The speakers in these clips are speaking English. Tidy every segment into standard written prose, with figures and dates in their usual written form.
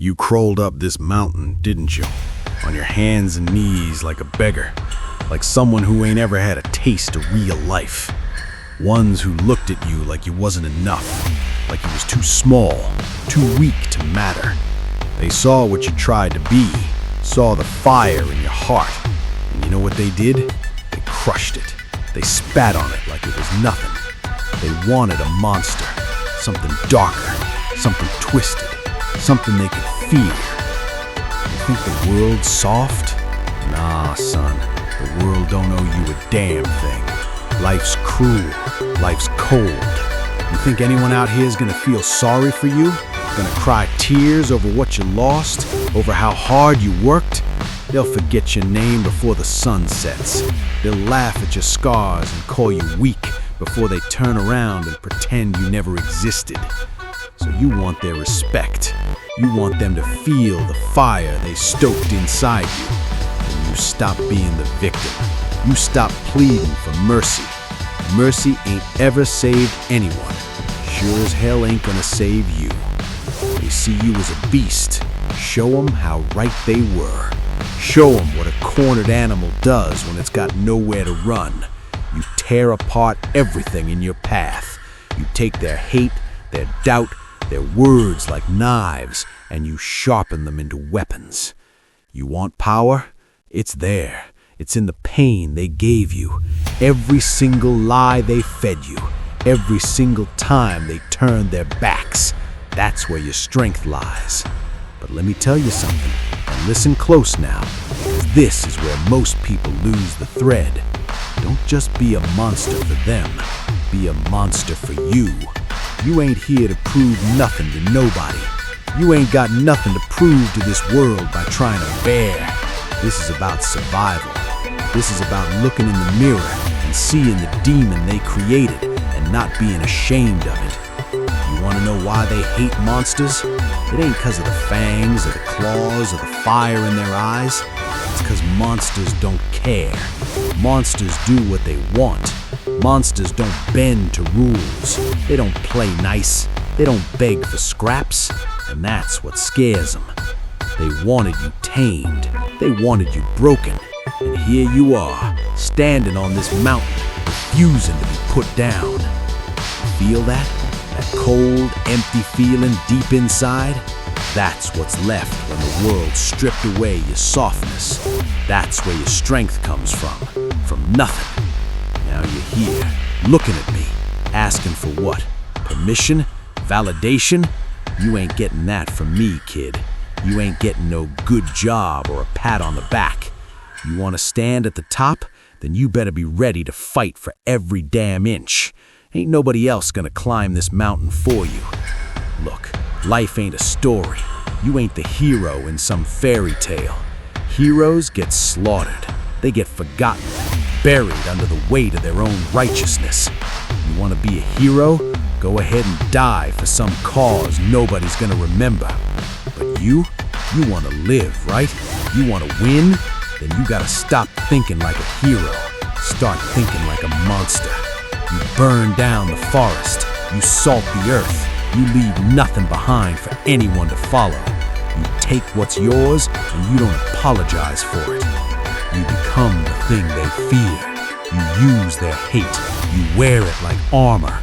You crawled up this mountain, didn't you? On your hands and knees like a beggar, like someone who ain't ever had a taste of real life. Ones who looked at you like you wasn't enough, like you was too small, too weak to matter. They saw what you tried to be, saw the fire in your heart, and you know what they did? They crushed it. They spat on it like it was nothing. They wanted a monster, something darker, something twisted, something they could fear. You think the world's soft? Nah, son, the world don't owe you a damn thing. Life's cruel, life's cold. You think anyone out here is gonna feel sorry for you? Gonna cry tears over what you lost, over how hard you worked? They'll forget your name before the sun sets. They'll laugh at your scars and call you weak before they turn around and pretend you never existed. So you want their respect. You want them to feel the fire they stoked inside you. And you stop being the victim. You stop pleading for mercy. Mercy ain't ever saved anyone. Sure as hell ain't gonna save you. They see you as a beast. Show them how right they were. Show them what a cornered animal does when it's got nowhere to run. You tear apart everything in your path. You take their hate, their doubt, their words like knives, and you sharpen them into weapons. You want power? It's there. It's in the pain they gave you. Every single lie they fed you. Every single time they turned their backs. That's where your strength lies. But let me tell you something, and listen close now, because this is where most people lose the thread. Don't just be a monster for them, be a monster for you. You ain't here to prove nothing to nobody. You ain't got nothing to prove to this world by trying to bear. This is about survival. This is about looking in the mirror and seeing the demon they created and not being ashamed of it. You want to know why they hate monsters? It ain't because of the fangs or the claws or the fire in their eyes. It's because monsters don't care. Monsters do what they want. Monsters don't bend to rules. They don't play nice. They don't beg for scraps. And that's what scares them. They wanted you tamed. They wanted you broken. And here you are, standing on this mountain, refusing to be put down. Feel that? That cold, empty feeling deep inside? That's what's left when the world stripped away your softness. That's where your strength comes from nothing. Now you're here, looking at me, asking for what? Permission? Validation? You ain't getting that from me, kid. You ain't getting no good job or a pat on the back. You want to stand at the top? Then you better be ready to fight for every damn inch. Ain't nobody else gonna climb this mountain for you. Look, life ain't a story. You ain't the hero in some fairy tale. Heroes get slaughtered. They get forgotten, buried under the weight of their own righteousness. You wanna be a hero? Go ahead and die for some cause nobody's gonna remember. But you wanna live, right? You wanna win? Then you gotta stop thinking like a hero. Start thinking like a monster. You burn down the forest. You salt the earth. You leave nothing behind for anyone to follow. You take what's yours and you don't apologize for it. You become the thing they fear. You use their hate. You wear it like armor.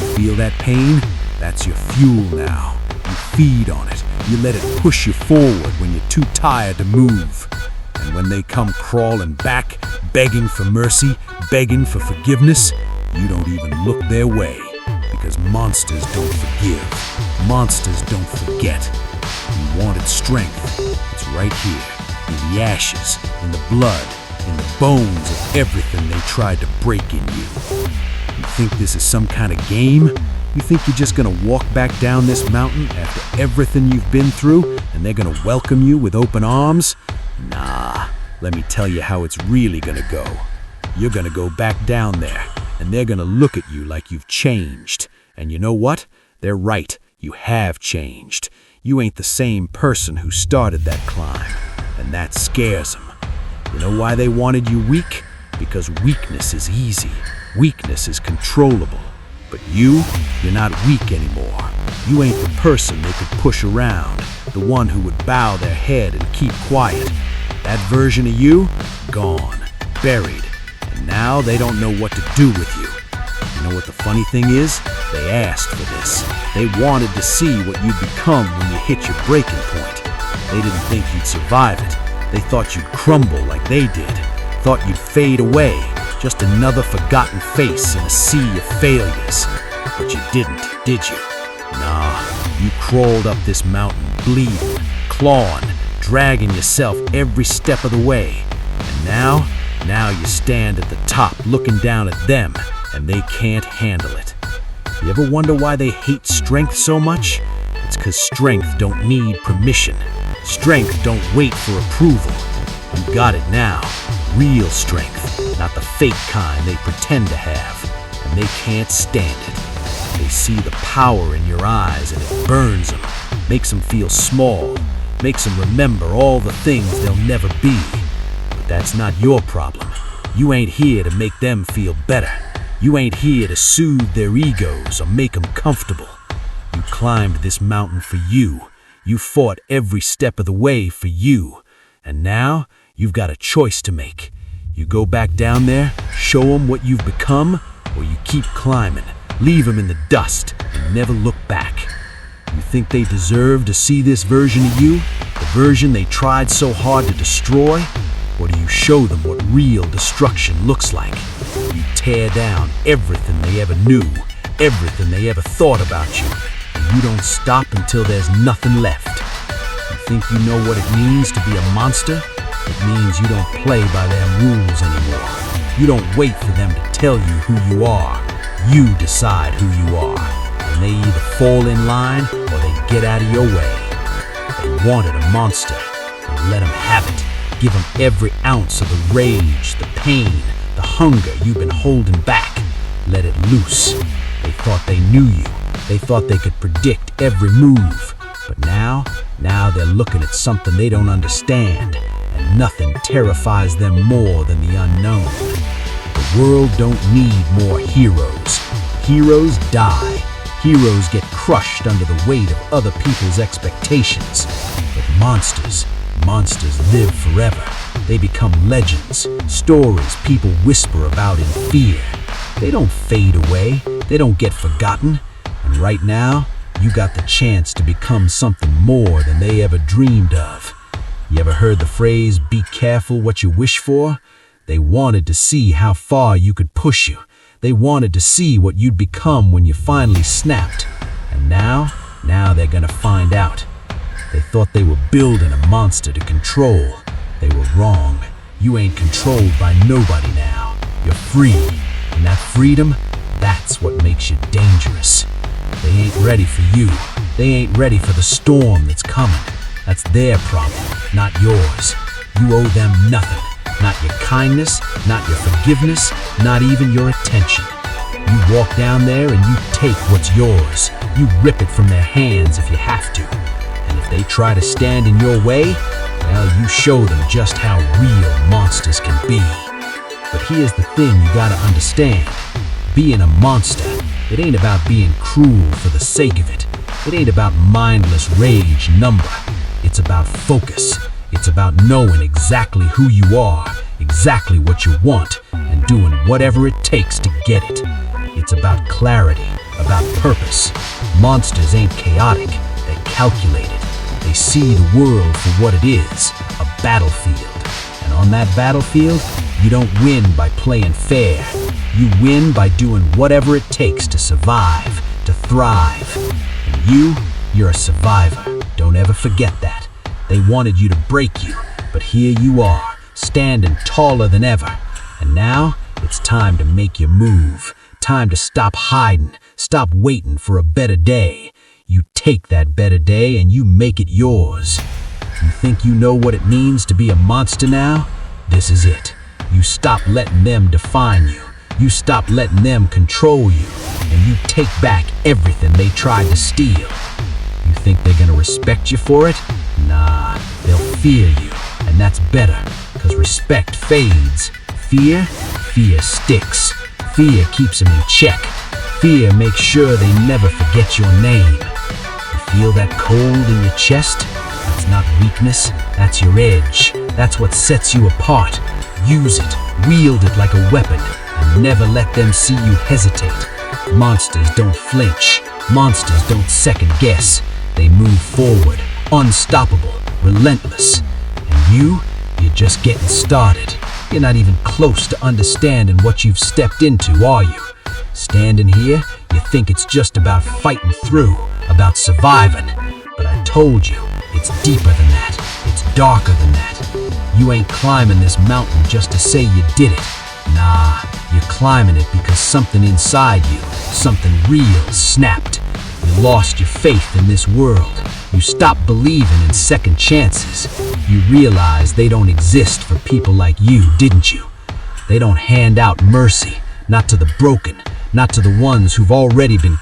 You feel that pain? That's your fuel now. You feed on it. You let it push you forward when you're too tired to move. And when they come crawling back, begging for mercy, begging for forgiveness, you don't even look their way. Because monsters don't forgive. Monsters don't forget. You wanted strength. It's right here. In the ashes, in the blood, in the bones of everything they tried to break in you. You think this is some kind of game? You think you're just gonna walk back down this mountain after everything you've been through and they're gonna welcome you with open arms? Nah, let me tell you how it's really gonna go. You're gonna go back down there and they're gonna look at you like you've changed. And you know what? They're right, you have changed. You ain't the same person who started that climb, and that scares them. You know why they wanted you weak? Because weakness is easy. Weakness is controllable. But you're not weak anymore. You ain't the person they could push around. the one who would bow their head and keep quiet. That version of you, gone, buried, and now they don't know what to do with you. You know what the funny thing is? They asked for this. They wanted to see what you'd become when you hit your breaking point. They didn't think you'd survive it. They thought you'd crumble like they did. Thought you'd fade away, just another forgotten face in a sea of failures. But you didn't, did you? Nah, you crawled up this mountain, bleeding, clawing, dragging yourself every step of the way. And now you stand at the top looking down at them, and they can't handle it. You ever wonder why they hate strength so much? It's 'cause strength don't need permission. Strength don't wait for approval. You got it now. Real strength, not the fake kind they pretend to have. And they can't stand it. They see the power in your eyes and it burns them, makes them feel small, makes them remember all the things they'll never be. But that's not your problem. You ain't here to make them feel better. You ain't here to soothe their egos or make them comfortable. You climbed this mountain for you. You fought every step of the way for you. And now, you've got a choice to make. You go back down there, show them what you've become, or you keep climbing, leave them in the dust, and never look back. You think they deserve to see this version of you, the version they tried so hard to destroy? Or do you show them what real destruction looks like? You tear down everything they ever knew, everything they ever thought about you, and you don't stop until there's nothing left. You think you know what it means to be a monster? It means you don't play by their rules anymore. You don't wait for them to tell you who you are. You decide who you are. And they either fall in line or they get out of your way. They wanted a monster, and let them have it. Give them every ounce of the rage, the pain, the hunger you've been holding back. Let it loose. They thought they knew you. They thought they could predict every move. But now they're looking at something they don't understand, and nothing terrifies them more than the unknown. The world don't need more heroes. Heroes die. Heroes get crushed under the weight of other people's expectations. But monsters live forever. They become legends, stories people whisper about in fear. They don't fade away. They don't get forgotten. And right now, you got the chance to become something more than they ever dreamed of. You ever heard the phrase, be careful what you wish for? They wanted to see how far you could push you. They wanted to see what you'd become when you finally snapped. And now they're gonna find out. They thought they were building a monster to control. They were wrong. You ain't controlled by nobody now. You're free. And that freedom, that's what makes you dangerous. They ain't ready for you. They ain't ready for the storm that's coming. That's their problem, not yours. You owe them nothing. Not your kindness, not your forgiveness, not even your attention. You walk down there and you take what's yours. You rip it from their hands if you have to. And if they try to stand in your way, well, you show them just how real monsters can be. But here's the thing you gotta understand. Being a monster, it ain't about being cruel for the sake of it. It ain't about mindless rage number. It's about focus. It's about knowing exactly who you are, exactly what you want, and doing whatever it takes to get it. It's about clarity, about purpose. Monsters ain't chaotic, they're calculated. They see the world for what it is, a battlefield. And on that battlefield, you don't win by playing fair. You win by doing whatever it takes to survive, to thrive. And you're a survivor. Don't ever forget that. They wanted you to break you, but here you are, standing taller than ever. And now, it's time to make your move. Time to stop hiding, stop waiting for a better day. You take that better day and you make it yours. You think you know what it means to be a monster now? This is it. You stop letting them define you. You stop letting them control you. And you take back everything they tried to steal. You think they're gonna respect you for it? Nah, they'll fear you. And that's better, because respect fades. Fear sticks. Fear keeps them in check. Fear makes sure they never forget your name. You feel that cold in your chest? That's not weakness, that's your edge. That's what sets you apart. Use it, wield it like a weapon, and never let them see you hesitate. Monsters don't flinch. Monsters don't second guess. They move forward, unstoppable, relentless. And you're just getting started. You're not even close to understanding what you've stepped into, are you? Standing here, you think it's just about fighting through, about surviving. But I told you, it's deeper than that. It's darker than that. You ain't climbing this mountain just to say you did it. Nah, you're climbing it because something inside you, something real, snapped. You lost your faith in this world. You stopped believing in second chances. You realized they don't exist for people like you, didn't you? They don't hand out mercy, not to the broken, not to the ones who've already been